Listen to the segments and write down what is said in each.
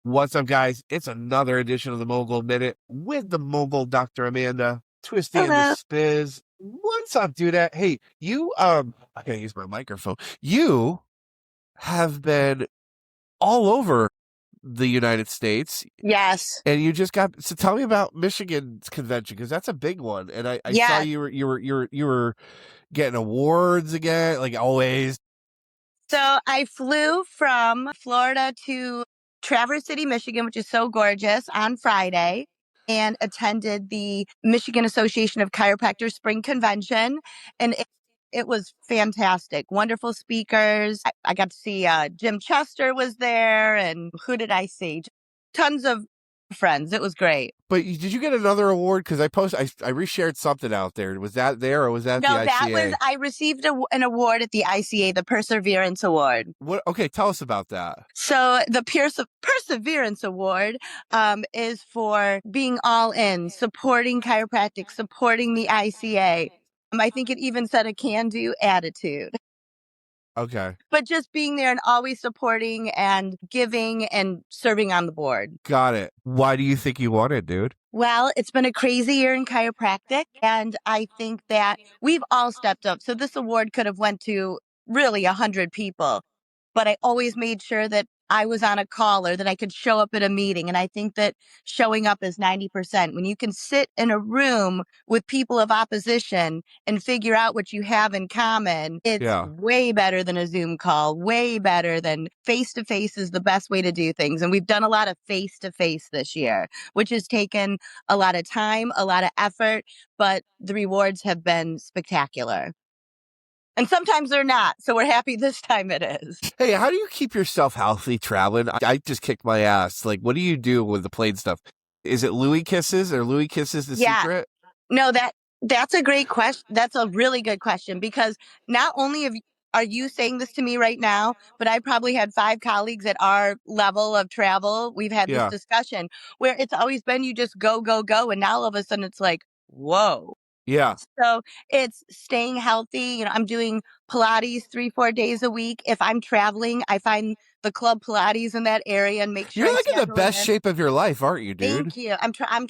What's up, guys? It's another edition of the Mogul Minute with the Mogul Dr. Amanda, Twisty and the Hello. Spiz. What's up, dude? Hey, you, I gotta use my microphone. You have been all over the United States, Yes. and you just got. So tell me about Michigan's convention because that's a big one. And I saw Yes. you were getting awards again, like always. So I flew from Florida to Traverse City, Michigan, which is so gorgeous, on Friday and attended the Michigan Association of Chiropractors Spring Convention. And it was fantastic. Wonderful speakers. I got to see Jim Chester was there. And who did I see? Tons of friends. It was great. But did you get another award? Because I reshared something out there. Was that there or was that No, the ICA? I received an award at the ICA, the Perseverance Award. What? Okay, tell us about that. So the Perseverance Award is for being all in, supporting chiropractic, supporting the ICA. I think it even said a can-do attitude. Okay. But just being there and always supporting and giving and serving on the board. Got it. Why do you think you won it, dude? Well, it's been a crazy year in chiropractic, and I think that we've all stepped up. So this award could have went to really 100 people, but I always made sure that I was on a call or that I could show up at a meeting. And I think that showing up is 90%. When you can sit in a room with people of opposition and figure out what you have in common, it's way better than a Zoom call, way better than face-to-face is the best way to do things. And we've done a lot of face-to-face this year, which has taken a lot of time, a lot of effort, but the rewards have been spectacular. And sometimes they're not. So we're happy this time it is. Hey, how do you keep yourself healthy traveling? I just kicked my ass. Like, what do you do with the plane stuff? Is it Louis Kisses or Louis Kisses the secret? No, that's a great question. That's a really good question because not only are you saying this to me right now, but I probably had 5 colleagues at our level of travel. We've had this discussion where it's always been you just go, go, go. And now all of a sudden it's like, whoa. Yeah. So it's staying healthy. I'm doing Pilates 3-4 days a week. If I'm traveling, I find the club Pilates in that area and make sure you're like in the best shape of your life, aren't you, dude? Thank you. I'm trying.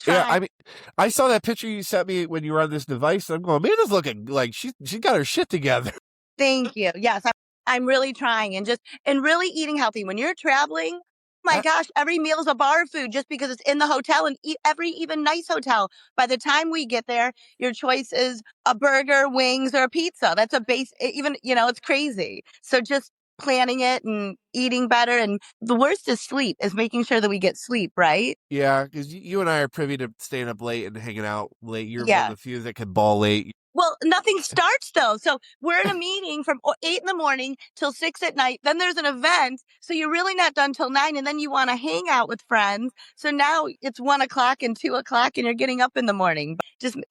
Yeah, I mean, I saw that picture you sent me when you were on this device. And I'm going, Amanda's looking like she got her shit together. Thank you. Yes, I'm really trying and really eating healthy. When you're traveling, my gosh, every meal is a bar of food just because it's in the hotel and every even nice hotel. By the time we get there, your choice is a burger, wings, or a pizza. That's a base, even, it's crazy. So just planning it and eating better. And the worst is sleep, is making sure that we get sleep, right? Yeah, because you and I are privy to staying up late and hanging out late. You're one of the few that can ball late. Well, nothing starts though. So we're in a meeting from 8 in the morning till 6 at night. Then there's an event. So you're really not done till 9. And then you want to hang out with friends. So now it's 1 o'clock and 2 o'clock and you're getting up in the morning.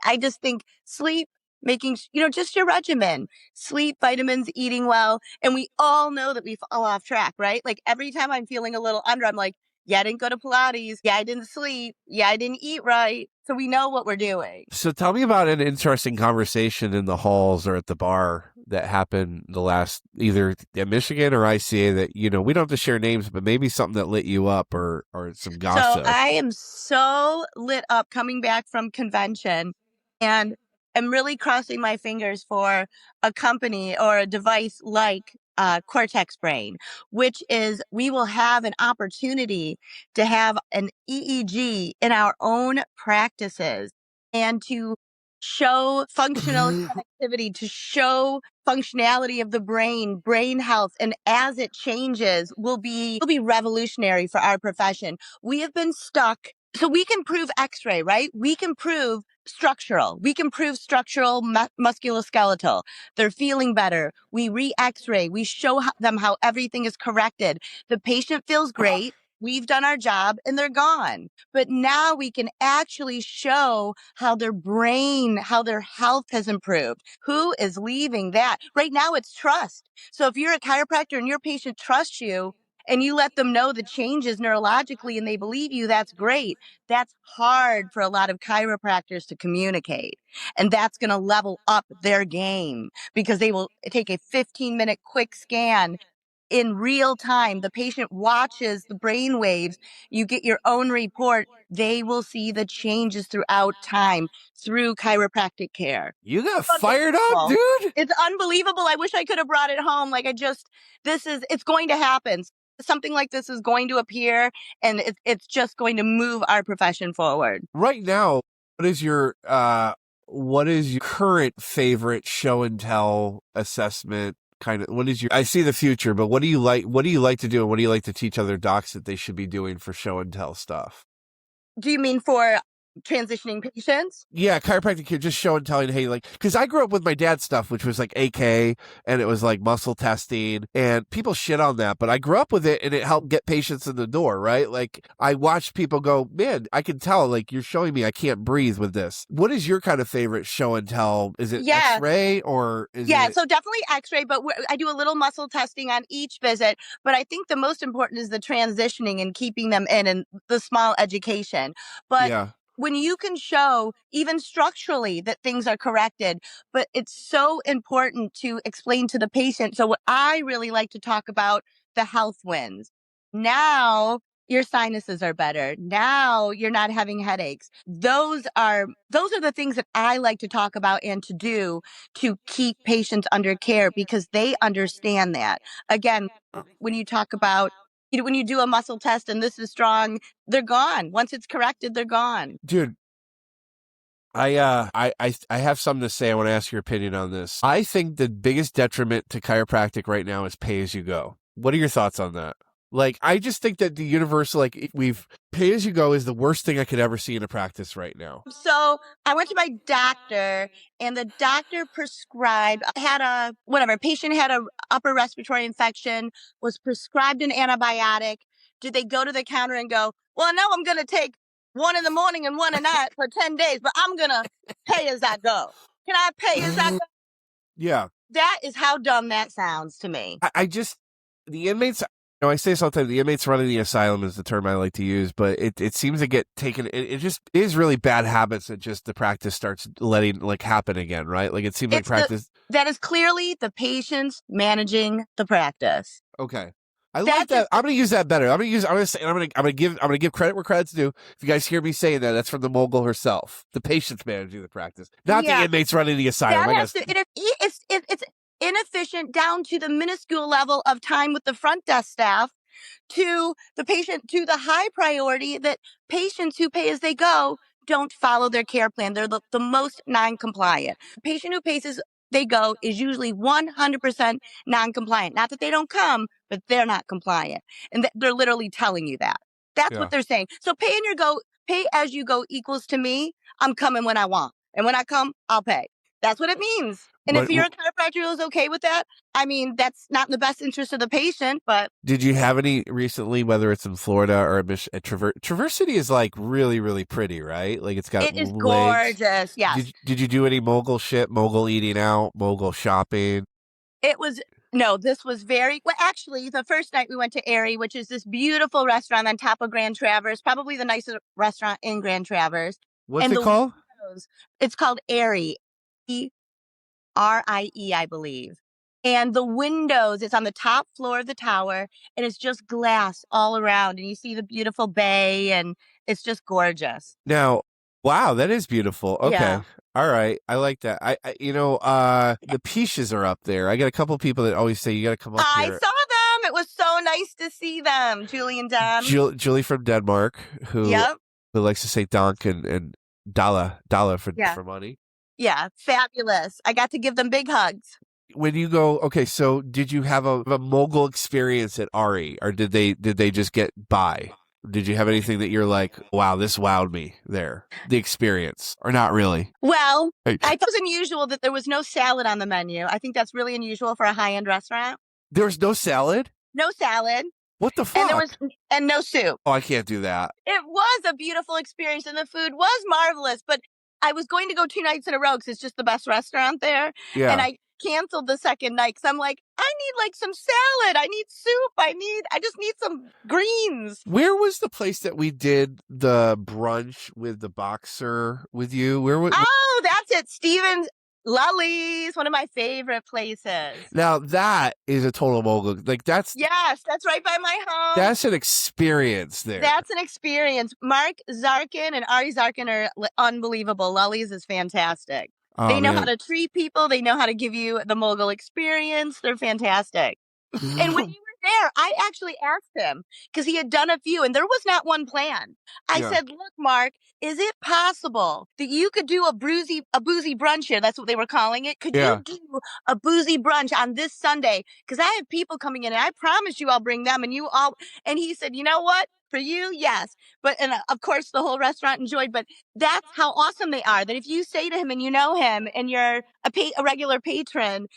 I just think sleep, making, just your regimen, sleep, vitamins, eating well. And we all know that we fall off track, right? Like every time I'm feeling a little under, I'm like, yeah, I didn't go to Pilates. Yeah, I didn't sleep. Yeah, I didn't eat right. So we know what we're doing. So tell me about an interesting conversation in the halls or at the bar that happened the last, either at Michigan or ICA that, we don't have to share names, but maybe something that lit you up or some gossip. So I am so lit up coming back from convention and I'm really crossing my fingers for a company or a device like Cortex Brain, which is we will have an opportunity to have an EEG in our own practices and to show functional connectivity, to show functionality of the brain health. And as it changes, will be revolutionary for our profession. We have been stuck. So we can prove X-ray, right? We can prove structural. We can prove structural musculoskeletal. They're feeling better. We re-X-ray. We show them how everything is corrected. The patient feels great. We've done our job and they're gone. But now we can actually show how their brain, how their health has improved. Who is leaving that? Right now it's trust. So if you're a chiropractor and your patient trusts you, and you let them know the changes neurologically and they believe you, that's great. That's hard for a lot of chiropractors to communicate. And that's going to level up their game because they will take a 15-minute quick scan in real time. The patient watches the brain waves. You get your own report. They will see the changes throughout time through chiropractic care. You got fired up, dude. It's unbelievable. I wish I could have brought it home. Like it's going to happen. Something like this is going to appear, and it's just going to move our profession forward. Right now, what is your current favorite show and tell assessment? I see the future, but what do you like to do, and what do you like to teach other docs that they should be doing for show and tell stuff? Do you mean for transitioning patients? Yeah, chiropractic care, just show and telling, hey, like, because I grew up with my dad's stuff, which was like AK, and it was like muscle testing, and people shit on that, but I grew up with it, and it helped get patients in the door, right? Like, I watched people go, man, I can tell, like, you're showing me I can't breathe with this. What is your kind of favorite show and tell? Is it X-ray, or is it... So definitely X-ray, but I do a little muscle testing on each visit, but I think the most important is the transitioning and keeping them in and the small education. But yeah. When you can show even structurally that things are corrected, but it's so important to explain to the patient. So what I really like to talk about, the health wins. Now your sinuses are better. Now you're not having headaches. Those are the things that I like to talk about and to do to keep patients under care, because they understand that. Again, when you talk about, when you do a muscle test and this is strong, they're gone. Once it's corrected, they're gone. Dude, I have something to say. I want to ask your opinion on this. I think the biggest detriment to chiropractic right now is pay as you go. What are your thoughts on that? Like, I just think that the universal, like, pay as you go is the worst thing I could ever see in a practice right now. So I went to my doctor, and the doctor prescribed, patient had a upper respiratory infection, was prescribed an antibiotic. Did they go to the counter and go, well, now I'm going to take one in the morning and one at night for 10 days, but I'm going to pay as I go. Can I pay as I go? Yeah. That is how dumb that sounds to me. The inmates, I say sometimes the inmates running the asylum is the term I like to use, but it seems to get taken. It just is really bad habits that just the practice starts letting like happen again, right? Like it seems like practice. That is clearly the patients managing the practice. Okay. I like that. I'm going to use that better. I'm going to give credit where credit's due. If you guys hear me saying that, that's from the mogul herself, the patients managing the practice, not the inmates running the asylum. It's inefficient down to the minuscule level of time with the front desk staff, to the patient, to the high priority that patients who pay as they go don't follow their care plan. They're the most non-compliant. The patient who pays as they go is usually 100% non-compliant. Not that they don't come, but they're not compliant. And they're literally telling you that. That's what they're saying. So pay as you go equals to me, I'm coming when I want. And when I come, I'll pay. That's what it means. And if you're a chiropractor who's okay with that, I mean, that's not in the best interest of the patient, but... Did you have any recently, whether it's in Florida or Traverse City is like really, really pretty, right? Like it is gorgeous, yes. Did you do any mogul shit, mogul eating out, mogul shopping? This was actually, the first night we went to Airy, which is this beautiful restaurant on top of Grand Traverse, probably the nicest restaurant in Grand Traverse. What's it called? It's called Airy. RIE, I believe. And the windows, it's on the top floor of the tower, and it's just glass all around, and you see the beautiful bay, and it's just gorgeous. Now, wow, that is beautiful. Okay. Yeah. All right. I like that. The Peaches are up there. I got a couple people that always say you got to come up here. I saw them. It was so nice to see them. Julie and Don. Julie from Denmark, who likes to say donk and dollar for money. Yeah, fabulous. I got to give them big hugs. When you go, okay, so did you have a mogul experience at RE, or did they just get by? Did you have anything that you're like, wow, this wowed me there, the experience, or not really? Well, I thought it was unusual that there was no salad on the menu. I think that's really unusual for a high-end restaurant. There was no salad? No salad. What the fuck? And no soup. Oh, I can't do that. It was a beautiful experience, and the food was marvelous, but I was going to go 2 nights in a row because it's just the best restaurant there. Yeah. And I canceled the second night because I'm like, I need like some salad. I need soup. I just need some greens. Where was the place that we did the brunch with the boxer with you? Where was? Oh, that's it. Lully's, one of my favorite places. Now that is a total mogul. Like Yes, that's right by my home. that's an experience there. That's an experience. Mark Zarkin and Ari Zarkin are unbelievable. Lully's is fantastic. Oh, They know man. how to treat people. They know how to give you the mogul experience. They're fantastic. And when you were there, I actually asked him because he had done a few and there was not one plan. I Yeah. said, look, Mark, is it possible that you could do a boozy brunch here? That's what they were calling it. Could Yeah. you do a boozy brunch on this Sunday? Because I have people coming in and I promise you I'll bring them and you all. And he said, you know what? For you, yes. But, and of course, the whole restaurant enjoyed. But that's how awesome they are. That if you say to him and you know him and you're a regular patron,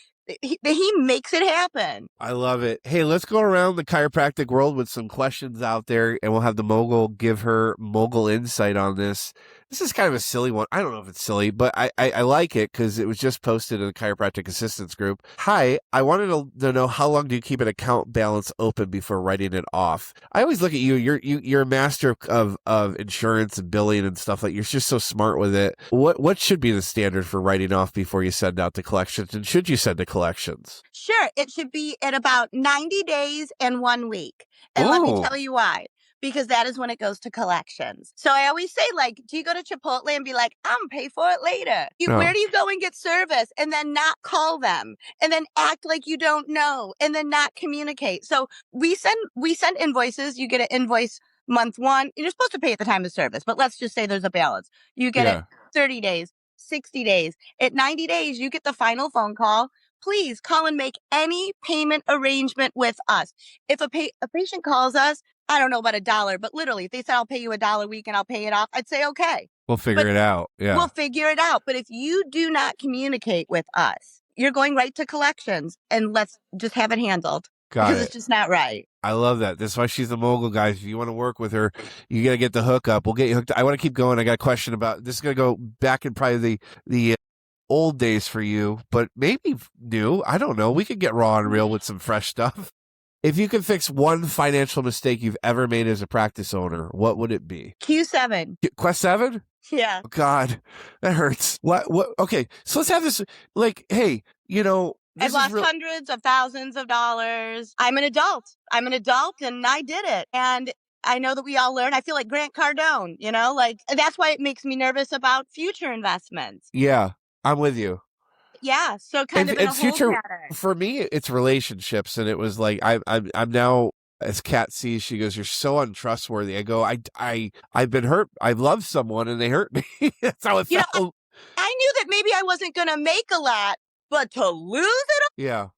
he makes it happen. I love it. Hey, let's go around the chiropractic world with some questions out there, and we'll have the mogul give her mogul insight on this. This is kind of a silly one. I don't know if it's silly, but I like it because it was just posted in the chiropractic assistance group. Hi, I wanted to know how long do you keep an account balance open before writing it off? I always look at you. You're a master of insurance and billing and stuff like. You're just so smart with it. What should be the standard for writing off before you send out the collections, and should you send to collections? Sure, it should be at about 90 days and 1 week. And let me tell you why. Because that is when it goes to collections. So I always say, like, do you go to Chipotle and be like, I'm pay for it later? Where do you go and get service and then not call them and then act like you don't know and then not communicate? So we send invoices. You get an invoice month one. You're supposed to pay at the time of service, but let's just say there's a balance. You get it 30 days, 60 days. At 90 days, you get the final phone call. Please call and make any payment arrangement with us. If a patient calls us, I don't know about $1, but literally, if they said, I'll pay you $1 a week and I'll pay it off, I'd say, okay. We'll figure it out. Yeah. We'll figure it out. But if you do not communicate with us, you're going right to collections and let's just have it handled. Because it's just not right. I love that. That's why she's the mogul, guys. If you want to work with her, you got to get the hookup. We'll get you hooked. I want to keep going. I got a question about this. Is going to go back in probably the old days for you, but maybe new. I don't know. We could get raw and real with some fresh stuff. If you could fix one financial mistake you've ever made as a practice owner, what would it be? Q7. Quest 7? Yeah. Oh, God, that hurts. What? Okay, so let's have this. Like, hey, I've lost hundreds of thousands of dollars. I'm an adult and I did it. And I know that we all learn. I feel like Grant Cardone, that's why it makes me nervous about future investments. Yeah, I'm with you. Yeah, so kind of in a future pattern. For me, it's relationships, and it was like I'm now, as Kat sees, she goes, "You're so untrustworthy." I go, I've been hurt. I've loved someone, and they hurt me. That's how it felt. I knew that maybe I wasn't going to make a lot, but to lose it all? Yeah.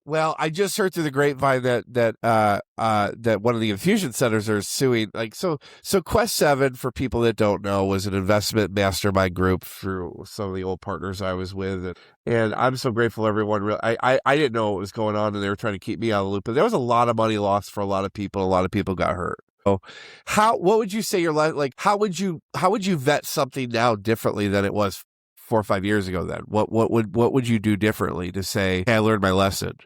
Well, I just heard through the grapevine that one of the infusion centers are suing. Like, so Quest 7, for people that don't know, was an investment mastermind group through some of the old partners I was with, and I'm so grateful everyone. I didn't know what was going on, and they were trying to keep me out of the loop. But there was a lot of money lost for a lot of people. A lot of people got hurt. So, what would you say your life like? How would you vet something now differently than it was 4 or 5 years ago? Then what would you do differently to say, hey, I learned my lesson?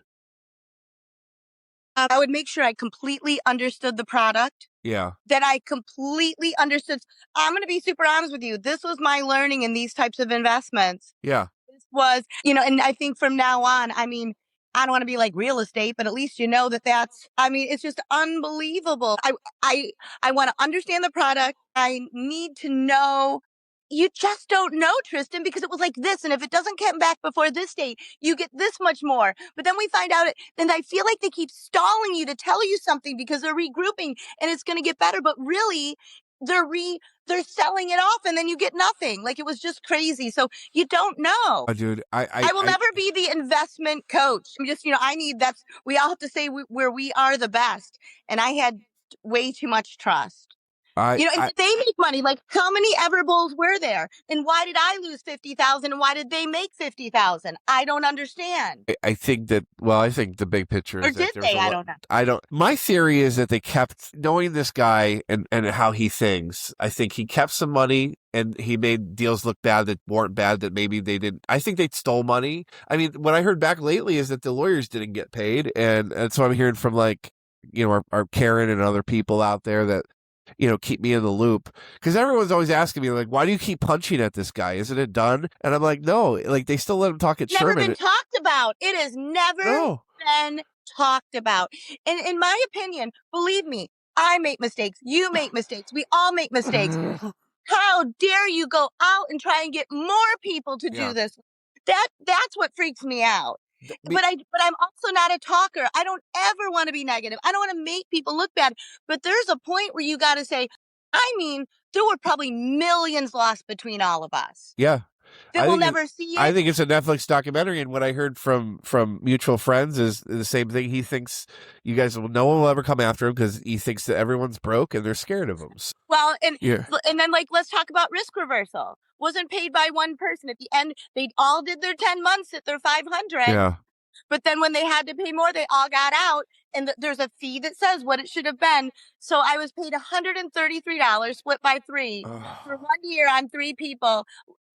I would make sure I completely understood the product. Yeah. That I completely understood. I'm going to be super honest with you. This was my learning in these types of investments. Yeah. This was, and I think from now on, I mean, I don't want to be like real estate, but at least it's just unbelievable. I want to understand the product. I need to know. You just don't know, Tristan, because it was like this. And if it doesn't come back before this date, you get this much more. But then we find out and I feel like they keep stalling you to tell you something because they're regrouping and it's going to get better. But really, they're selling it off and then you get nothing. Like, it was just crazy. So you don't know. Oh, dude, I will never be the investment coach. I'm just, we all have to say where we are the best. And I had way too much trust. And did they make money? Like, how many Everbowls were there? And why did I lose 50,000? And why did they make 50,000? I don't understand. I think the big picture is, or did they? I don't know. My theory is that they kept knowing this guy and how he thinks. I think he kept some money and he made deals look bad that weren't bad, that maybe they didn't. I think they stole money. I mean, what I heard back lately is that the lawyers didn't get paid. And so I'm hearing from, like, our Karen and other people out there that keep me in the loop. Because everyone's always asking me, like, why do you keep punching at this guy? Isn't it done? And I'm like, no, like they still let him talk at Never Sherman. been talked about. It has never been talked about. And in my opinion, believe me, I make mistakes. You make mistakes. We all make mistakes. How dare you go out and try and get more people to do this? That's what freaks me out. But I'm also not a talker. I don't ever want to be negative. I don't want to make people look bad. But there's a point where you got to say, I mean, there were probably millions lost between all of us. Yeah. That we'll never see it. I think it's a Netflix documentary, and what I heard from mutual friends is the same thing. He thinks no one will ever come after him because he thinks that everyone's broke and they're scared of him. Well, and then let's talk about risk reversal. Wasn't paid by one person. At the end, they all did their 10 months at their 500. Yeah. But then when they had to pay more, they all got out, and there's a fee that says what it should have been. So I was paid $133 split by 3 for 1 year on 3 people.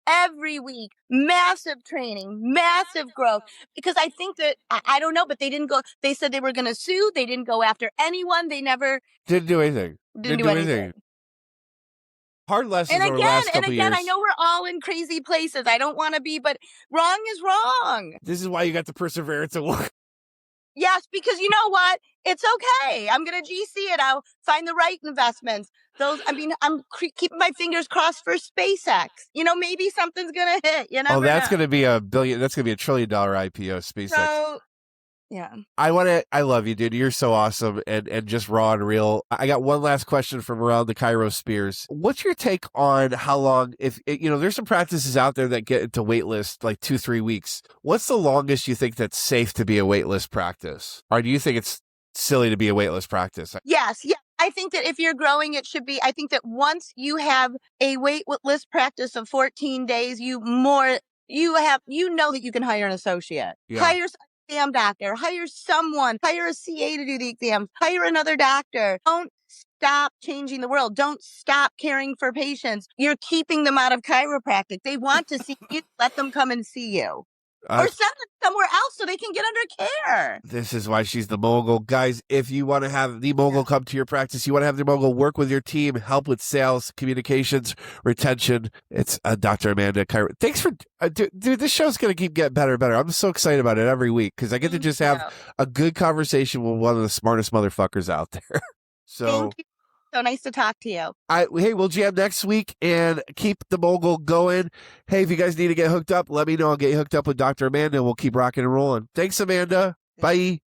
Every week, massive training, massive growth. Because I think that, I don't know, but they didn't go, they said they were going to sue. They didn't go after anyone. They never didn't do anything. Didn't do anything. Hard lessons over the last couple years. I know we're all in crazy places. I don't want to be, but wrong is wrong. This is why you got the Perseverance Award. Yes, because you know what? It's okay. I'm going to GC it. I'll find the right investments. I'm keeping my fingers crossed for SpaceX. Maybe something's going to hit. That's going to be $1 billion. That's going to be $1 trillion IPO, SpaceX. So, yeah. I love you, dude. You're so awesome and just raw and real. I got one last question from around the Cairo Spears. What's your take on how long, there's some practices out there that get into waitlist like 2-3 weeks. What's the longest you think that's safe to be a waitlist practice? Or do you think it's silly to be a waitlist practice? Yes. Yeah. I think that if you're growing, it should be. I think that once you have a waitlist practice of 14 days, you know that you can hire an associate. Yeah. Hire a exam doctor, hire a CA to do the exams, hire another doctor. Don't stop changing the world. Don't stop caring for patients. You're keeping them out of chiropractic. They want to see you. Let them come and see you. Or send them somewhere else so they can get under care. This is why she's the mogul. Guys, if you want to have the mogul come to your practice, you want to have the mogul work with your team, help with sales, communications, retention, it's Dr. Amanda Chiro. Thanks for, dude, this show's going to keep getting better and better. I'm so excited about it every week because I get to just have a good conversation with one of the smartest motherfuckers out there. So thank you. So nice to talk to you. Hey, we'll jam next week and keep the mogul going. Hey, if you guys need to get hooked up, let me know. I'll get you hooked up with Dr. Amanda and we'll keep rocking and rolling. Thanks, Amanda. Bye.